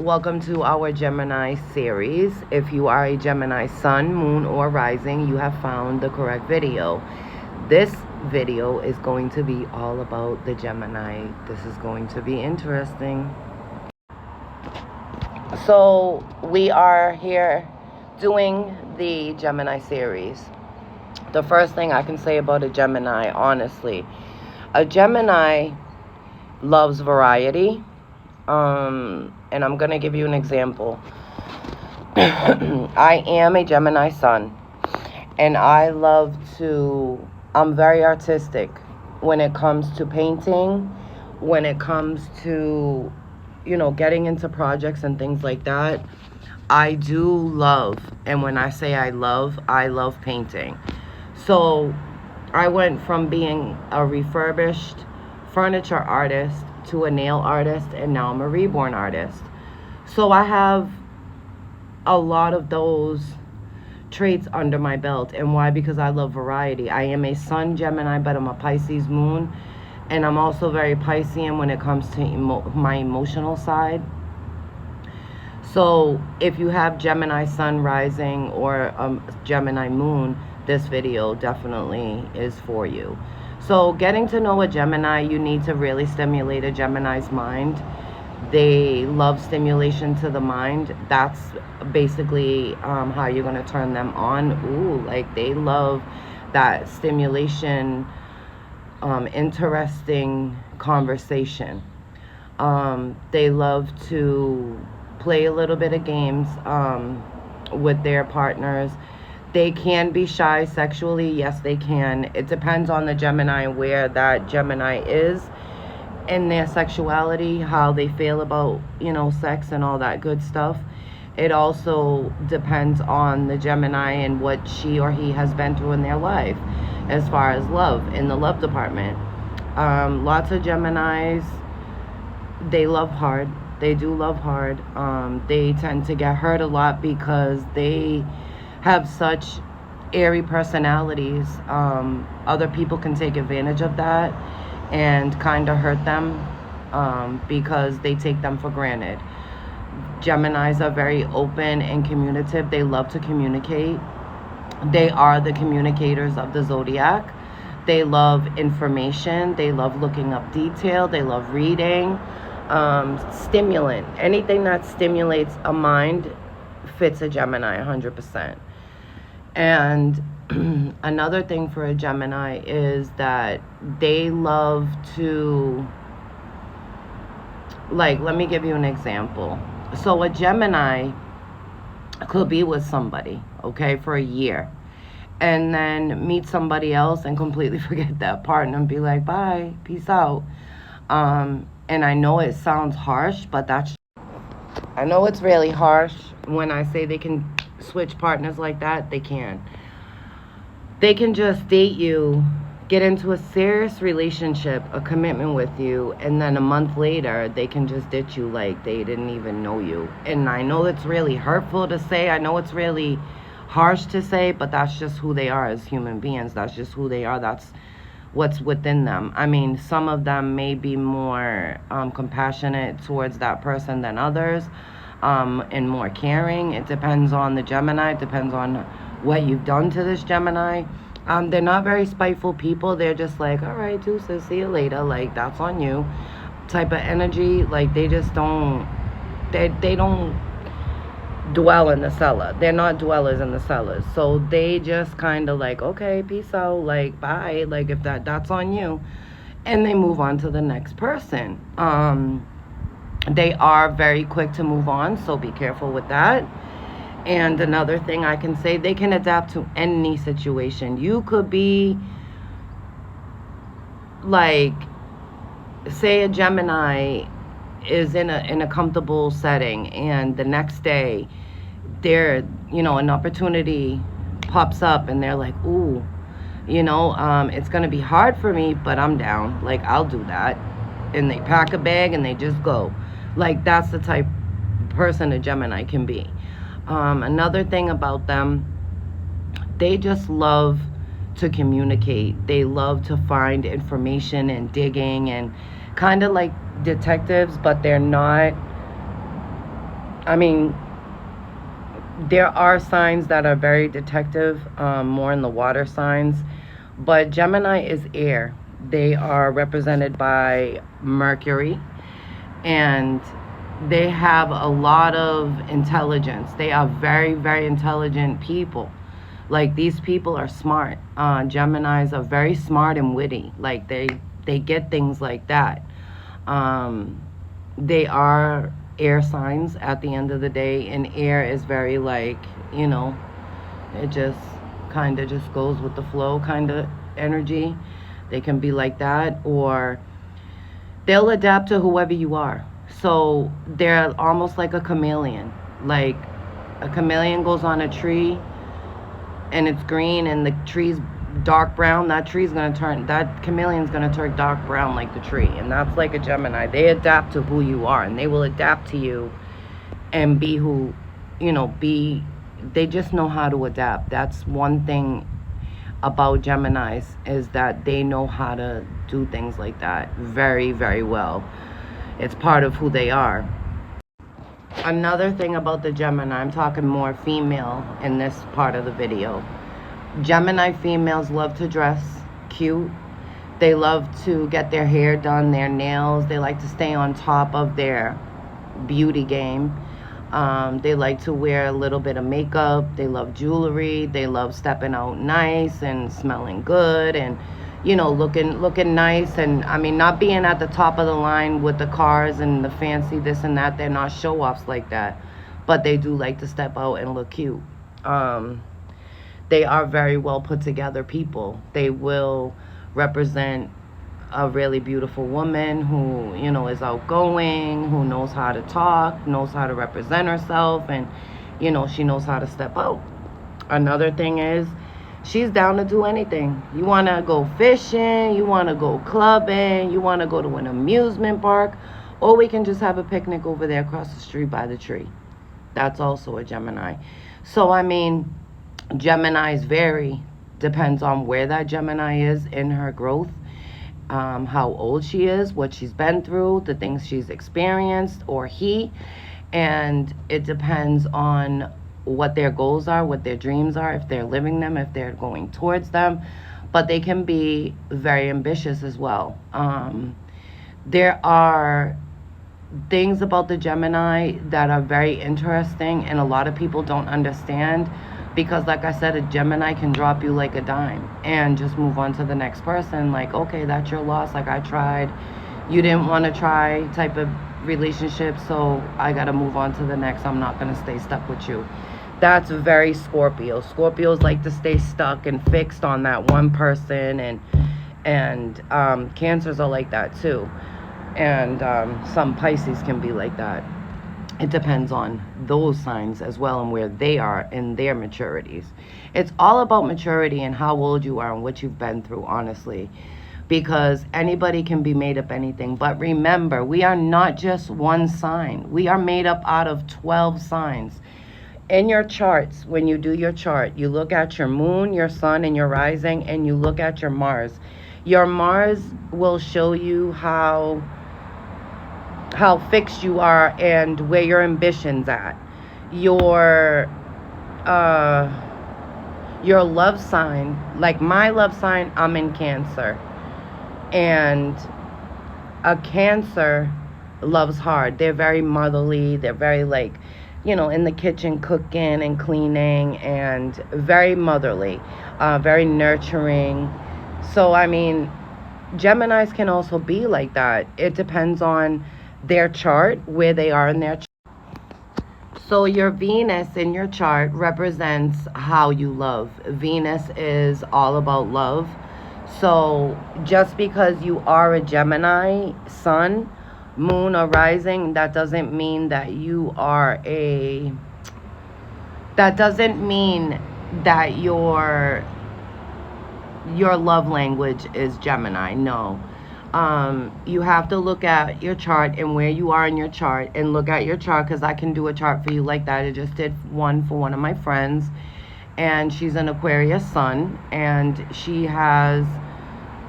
Welcome to our Gemini series. If you are a Gemini sun, moon, or rising, you have found the correct video. This video is going to be all about the Gemini. This is going to be interesting. So we are here doing the Gemini series. The first thing I can say about a Gemini, honestly, a Gemini loves variety. And I'm going to give you an example. I am a Gemini sun, and I'm very artistic when it comes to painting, when it comes to, getting into projects and things like that. I do love, and when I say I love painting. So I went from being a refurbished furniture artist to a nail artist, and now I'm a reborn artist. So I have a lot of those traits under my belt. And why? Because I love variety. I am a sun Gemini, but I'm a Pisces moon, and I'm also very Piscean when it comes to my emotional side. So if you have Gemini sun rising or Gemini moon, this video definitely is for you. So getting to know a Gemini, you need to really stimulate a Gemini's mind. They love stimulation to the mind. That's basically how you're going to turn them on. Like they love that stimulation, interesting conversation. They love to play a little bit of games with their partners. They can be shy sexually. Yes, they can. It depends on the Gemini, where that Gemini is in their sexuality, how they feel about, sex and all that good stuff. It also depends on the Gemini and what she or he has been through in their life as far as love, in the love department. Lots of Geminis, they love hard. They do love hard. They tend to get hurt a lot because they have such airy personalities. Other people can take advantage of that and kind of hurt them because they take them for granted. Geminis are very open and communicative. They love to communicate. They are the communicators of the zodiac. They love information. They love looking up detail. They love reading. Stimulant. Anything that stimulates a mind fits a Gemini 100%. And another thing for a Gemini is that they love to, let me give you an example. So a Gemini could be with somebody, okay, for a year, and then meet somebody else and completely forget that partner and be like, bye, peace out. And I know it sounds harsh, but I know it's really harsh when I say they can switch partners like that. They can just date you, get into a serious relationship, a commitment with you, and then a month later they can just ditch you like they didn't even know you. And I know it's really hurtful to say, I know it's really harsh to say, but that's just who they are as human beings. That's just who they are. That's what's within them. I mean, some of them may be more compassionate towards that person than others, and more caring. It depends on the Gemini. It depends on what you've done to this Gemini. They're not very spiteful people. They're just like, all right, deuces, see you later. Like, that's on you type of energy. Like, they just don't, they don't dwell in the cellar. They're not dwellers in the cellars. So they just kind of like, okay, peace out, like, bye. Like, if that's on you. And they move on to the next person. They are very quick to move on, so be careful with that. And another thing I can say, they can adapt to any situation. You could be, like, say a Gemini is in a comfortable setting, and the next day, an opportunity pops up, and they're like, ooh, it's going to be hard for me, but I'm down. Like, I'll do that. And they pack a bag, and they just go. Like, that's the type of person a Gemini can be. Another thing about them, they just love to communicate. They love to find information and digging, and kind of like detectives, but they're not I mean, there are signs that are very detective, more in the water signs, but Gemini is air. They are represented by Mercury, and they have a lot of intelligence. They are very, very intelligent people. Like, these people are smart. Geminis are very smart and witty. Like, they get things like that. Um, they are air signs at the end of the day, and air is very, like, you know, it just kind of just goes with the flow kind of energy. They can be like that, or they'll adapt to whoever you are. So they're almost like a chameleon. Like, a chameleon goes on a tree and it's green and the tree's dark brown, that chameleon's gonna turn dark brown like the tree. And that's like a Gemini. They adapt to who you are, and they will adapt to you and be who, they just know how to adapt. That's one thing about Geminis, is that they know how to do things like that very, very well. It's part of who they are. Another thing about the Gemini, I'm talking more female in this part of the video. Gemini females love to dress cute. They love to get their hair done, their nails. They like to stay on top of their beauty game. They like to wear a little bit of makeup. They love jewelry. They love stepping out nice and smelling good, and looking nice. And I mean, not being at the top of the line with the cars and the fancy this and that. They're not show-offs like that, but they do like to step out and look cute. They are very well put together people. They will represent a really beautiful woman who, is outgoing, who knows how to talk, knows how to represent herself, and, she knows how to step out. Another thing is, she's down to do anything. You want to go fishing, you want to go clubbing, you want to go to an amusement park, or we can just have a picnic over there across the street by the tree. That's also a Gemini. So, I mean, Geminis vary. Depends on where that Gemini is in her growth. How old she is, what she's been through, the things she's experienced, or he. And it depends on what their goals are, what their dreams are, if they're living them, if they're going towards them. But they can be very ambitious as well. There are things about the Gemini that are very interesting, and a lot of people don't understand. Because, like I said, a Gemini can drop you like a dime and just move on to the next person. Like, okay, that's your loss. Like, I tried. You didn't want to try type of relationship, so I got to move on to the next. I'm not going to stay stuck with you. That's very Scorpio. Scorpios like to stay stuck and fixed on that one person. And Cancers are like that, too. And some Pisces can be like that. It depends on those signs as well and where they are in their maturities. It's all about maturity and how old you are and what you've been through, honestly. Because anybody can be made up anything. But remember, we are not just one sign. We are made up out of 12 signs. In your charts, when you do your chart, you look at your moon, your sun, and your rising, and you look at your Mars. Your Mars will show you how fixed you are and where your ambition's at. Your love sign, like my love sign, I'm in Cancer. And a Cancer loves hard. They're very motherly. They're very, like, in the kitchen cooking and cleaning, and very motherly, very nurturing. So, I mean, Geminis can also be like that. It depends on their chart, where they are in their chart. So your Venus in your chart represents how you love. Venus is all about love. So just because you are a Gemini sun, moon, or rising, that doesn't mean that your love language is Gemini. No. You have to look at your chart and where you are in your chart, and look at your chart, because I can do a chart for you like that. I just did one for one of my friends, and she's an Aquarius sun, and she has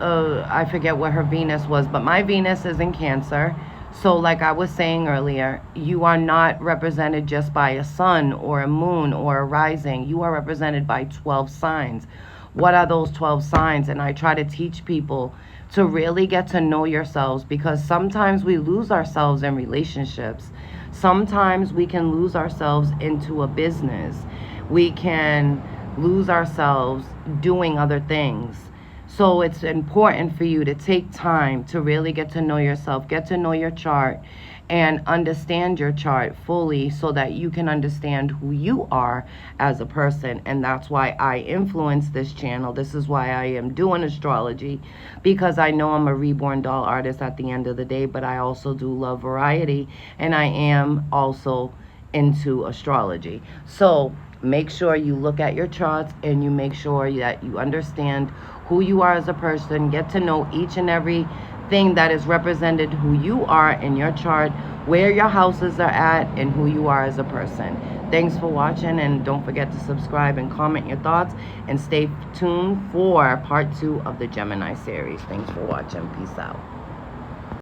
I forget what her Venus was, but my Venus is in Cancer. So, like I was saying earlier, you are not represented just by a sun or a moon or a rising. You are represented by 12 signs. What are those 12 signs? And I try to teach people to really get to know yourselves, because sometimes we lose ourselves in relationships. Sometimes we can lose ourselves into a business. We can lose ourselves doing other things. So it's important for you to take time to really get to know yourself, get to know your chart, and understand your chart fully so that you can understand who you are as a person. And that's why I influence this channel. This is why I am doing astrology, because I know I'm a reborn doll artist at the end of the day, but I also do love variety, and I am also into astrology. So make sure you look at your charts and you make sure that you understand who you are as a person. Get to know each and every thing that is represented, who you are in your chart, where your houses are at, and who you are as a person. Thanks for watching, and don't forget to subscribe and comment your thoughts, and stay tuned for part 2 of the Gemini series. Thanks for watching. Peace out.